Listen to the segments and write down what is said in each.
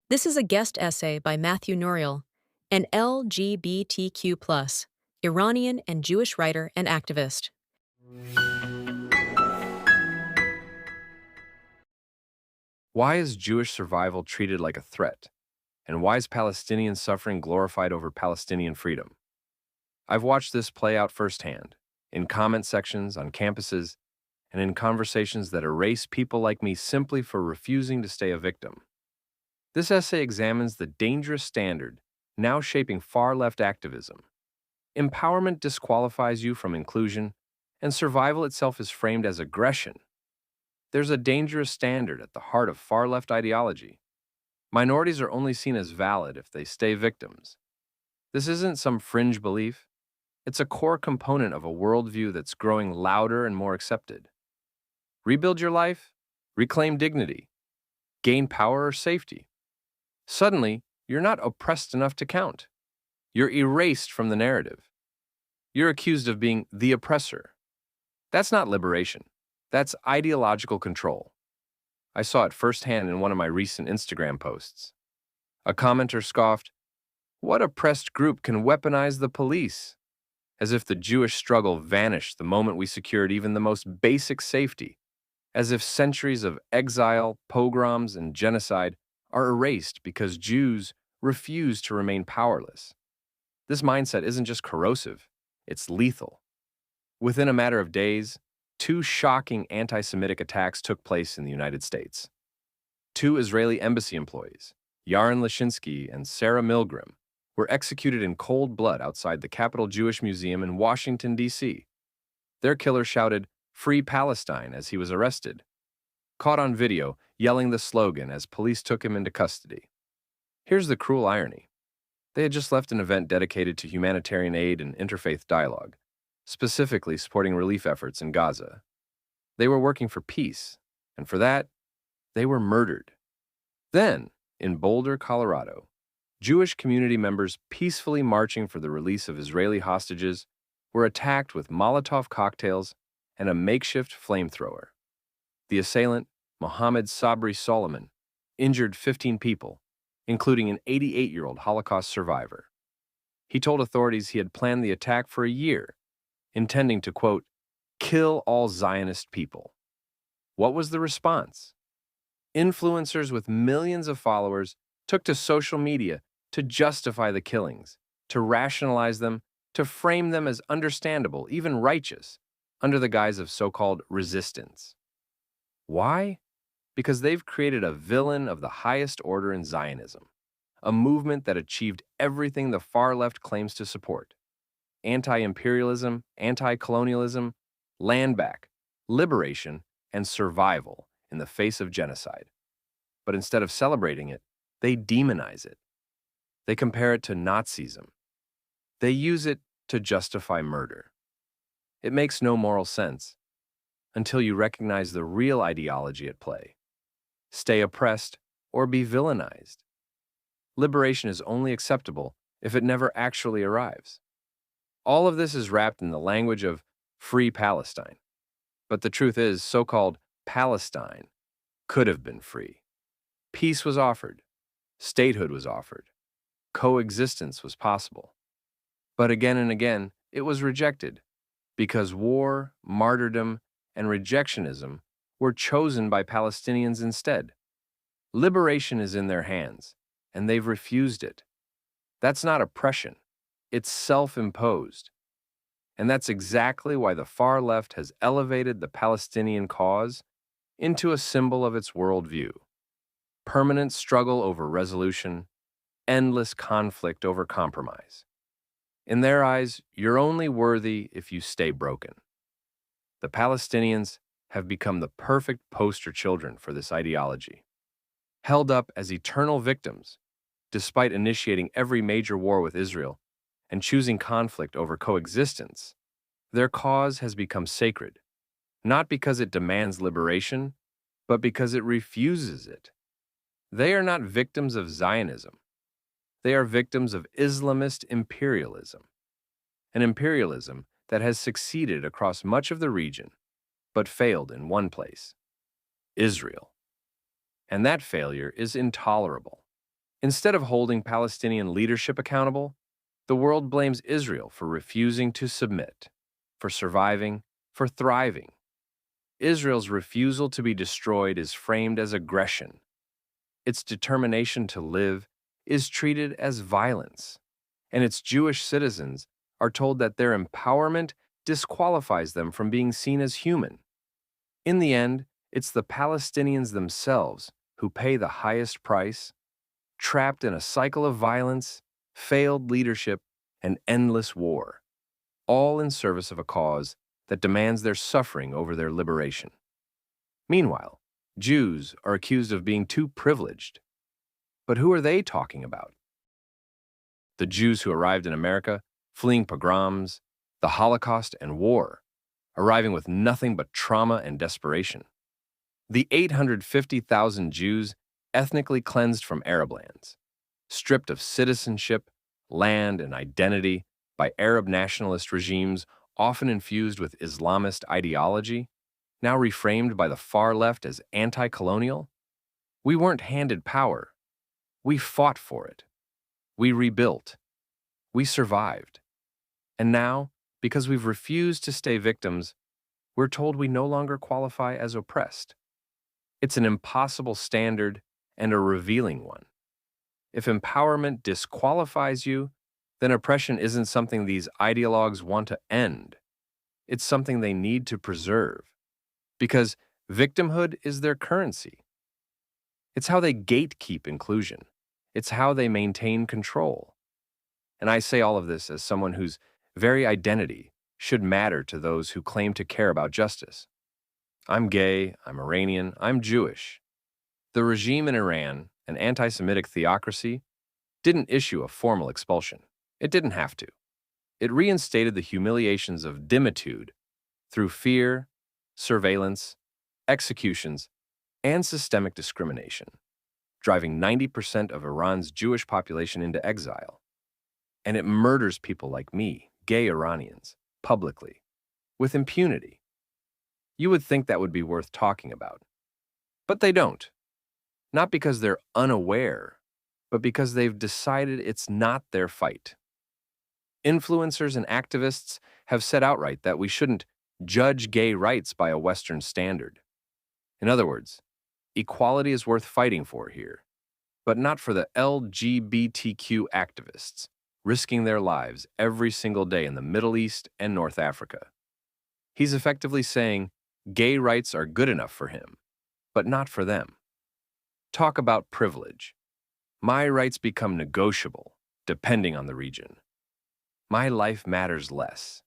This is a guest essay by Matthew Nouriel, an LGBTQ+, Iranian and Jewish writer and activist. Why is Jewish survival treated like a threat? And why is Palestinian suffering glorified over Palestinian freedom? I've watched this play out firsthand, in comment sections, on campuses, and in conversations that erase people like me simply for refusing to stay a victim. This essay examines the dangerous standard now shaping far-left activism. Empowerment disqualifies you from inclusion, and survival itself is framed as aggression. There's a dangerous standard at the heart of far-left ideology. Minorities are only seen as valid if they stay victims. This isn't some fringe belief. It's a core component of a worldview that's growing louder and more accepted. Rebuild your life, reclaim dignity, gain power or safety. Suddenly, you're not oppressed enough to count. You're erased from the narrative. You're accused of being the oppressor. That's not liberation. That's ideological control. I saw it firsthand in one of my recent Instagram posts. A commenter scoffed, "What oppressed group can weaponize the police?" As if the Jewish struggle vanished the moment we secured even the most basic safety, as if centuries of exile, pogroms, and genocide are erased because Jews refuse to remain powerless. This mindset isn't just corrosive, it's lethal. Within a matter of days, two shocking anti-Semitic attacks took place in the United States. Two Israeli embassy employees, Yaron Lashinsky and Sarah Milgram, were executed in cold blood outside the Capitol Jewish Museum in Washington, D.C. Their killer shouted, "Free Palestine," as he was arrested, caught on video yelling the slogan as police took him into custody. Here's the cruel irony. They had just left an event dedicated to humanitarian aid and interfaith dialogue, specifically supporting relief efforts in Gaza. They were working for peace, and for that, they were murdered. Then, in Boulder, Colorado, Jewish community members peacefully marching for the release of Israeli hostages were attacked with Molotov cocktails and a makeshift flamethrower. The assailant, Mohammed Sabri Solomon, injured 15 people, including an 88-year-old Holocaust survivor. He told authorities he had planned the attack for a year, intending to, quote, "kill all Zionist people." What was the response? Influencers with millions of followers took to social media to justify the killings, to rationalize them, to frame them as understandable, even righteous, under the guise of so-called resistance. Why? Because they've created a villain of the highest order in Zionism, a movement that achieved everything the far left claims to support: anti-imperialism, anti-colonialism, land back, liberation, and survival in the face of genocide. But instead of celebrating it, they demonize it. They compare it to Nazism. They use it to justify murder. It makes no moral sense until you recognize the real ideology at play. Stay oppressed or be villainized. Liberation is only acceptable if it never actually arrives. All of this is wrapped in the language of free Palestine. But the truth is, so-called Palestine could have been free. Peace was offered. Statehood was offered. Coexistence was possible. But again and again, it was rejected because war, martyrdom, and rejectionism were chosen by Palestinians instead. Liberation is in their hands, and they've refused it. That's not oppression. It's self-imposed. And that's exactly why the far left has elevated the Palestinian cause into a symbol of its worldview. Permanent struggle over resolution, endless conflict over compromise. In their eyes, you're only worthy if you stay broken. The Palestinians have become the perfect poster children for this ideology. Held up as eternal victims, despite initiating every major war with Israel and choosing conflict over coexistence, their cause has become sacred, not because it demands liberation, but because it refuses it. They are not victims of Zionism. They are victims of Islamist imperialism, an imperialism that has succeeded across much of the region, but failed in one place: Israel. And that failure is intolerable. Instead of holding Palestinian leadership accountable, the world blames Israel for refusing to submit, for surviving, for thriving. Israel's refusal to be destroyed is framed as aggression. Its determination to live is treated as violence, and its Jewish citizens are told that their empowerment disqualifies them from being seen as human. In the end, it's the Palestinians themselves who pay the highest price, trapped in a cycle of violence, failed leadership, and endless war, all in service of a cause that demands their suffering over their liberation. Meanwhile, Jews are accused of being too privileged. But who are they talking about? The Jews who arrived in America, fleeing pogroms, the Holocaust, and war, arriving with nothing but trauma and desperation. The 850,000 Jews ethnically cleansed from Arab lands, stripped of citizenship, land, and identity by Arab nationalist regimes often infused with Islamist ideology, now reframed by the far left as anti-colonial. We weren't handed power. We fought for it. We rebuilt. We survived. And now, because we've refused to stay victims, we're told we no longer qualify as oppressed. It's an impossible standard and a revealing one. If empowerment disqualifies you, then oppression isn't something these ideologues want to end. It's something they need to preserve. Because victimhood is their currency. It's how they gatekeep inclusion. It's how they maintain control. And I say all of this as someone whose very identity should matter to those who claim to care about justice. I'm gay, I'm Iranian, I'm Jewish. The regime in Iran, an anti-Semitic theocracy, didn't issue a formal expulsion. It didn't have to. It reinstated the humiliations of dhimmitude through fear, surveillance, executions, and systemic discrimination, driving 90% of Iran's Jewish population into exile. And it murders people like me, gay Iranians, publicly, with impunity. You would think that would be worth talking about. But they don't. Not because they're unaware, but because they've decided it's not their fight. Influencers and activists have said outright that we shouldn't judge gay rights by a Western standard. In other words, equality is worth fighting for here, but not for the LGBTQ activists, risking their lives every single day in the Middle East and North Africa. He's effectively saying gay rights are good enough for him, but not for them. Talk about privilege. My rights become negotiable, depending on the region. My life matters less,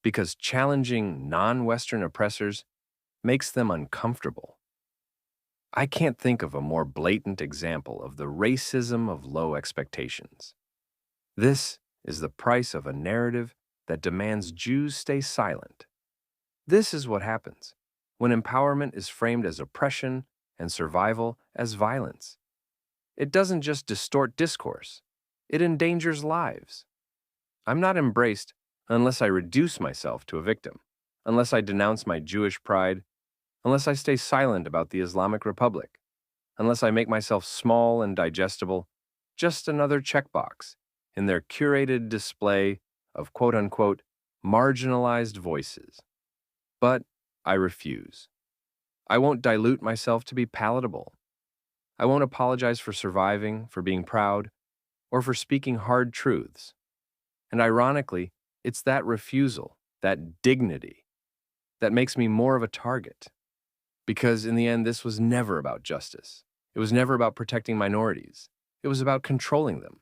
because challenging non-Western oppressors makes them uncomfortable. I can't think of a more blatant example of the racism of low expectations. This is the price of a narrative that demands Jews stay silent. This is what happens when empowerment is framed as oppression and survival as violence. It doesn't just distort discourse, it endangers lives. I'm not embraced unless I reduce myself to a victim, unless I denounce my Jewish pride, unless I stay silent about the Islamic Republic, unless I make myself small and digestible, just another checkbox in their curated display of quote-unquote marginalized voices. But I refuse. I won't dilute myself to be palatable. I won't apologize for surviving, for being proud, or for speaking hard truths. And ironically, it's that refusal, that dignity, that makes me more of a target. Because in the end, this was never about justice. It was never about protecting minorities. It was about controlling them.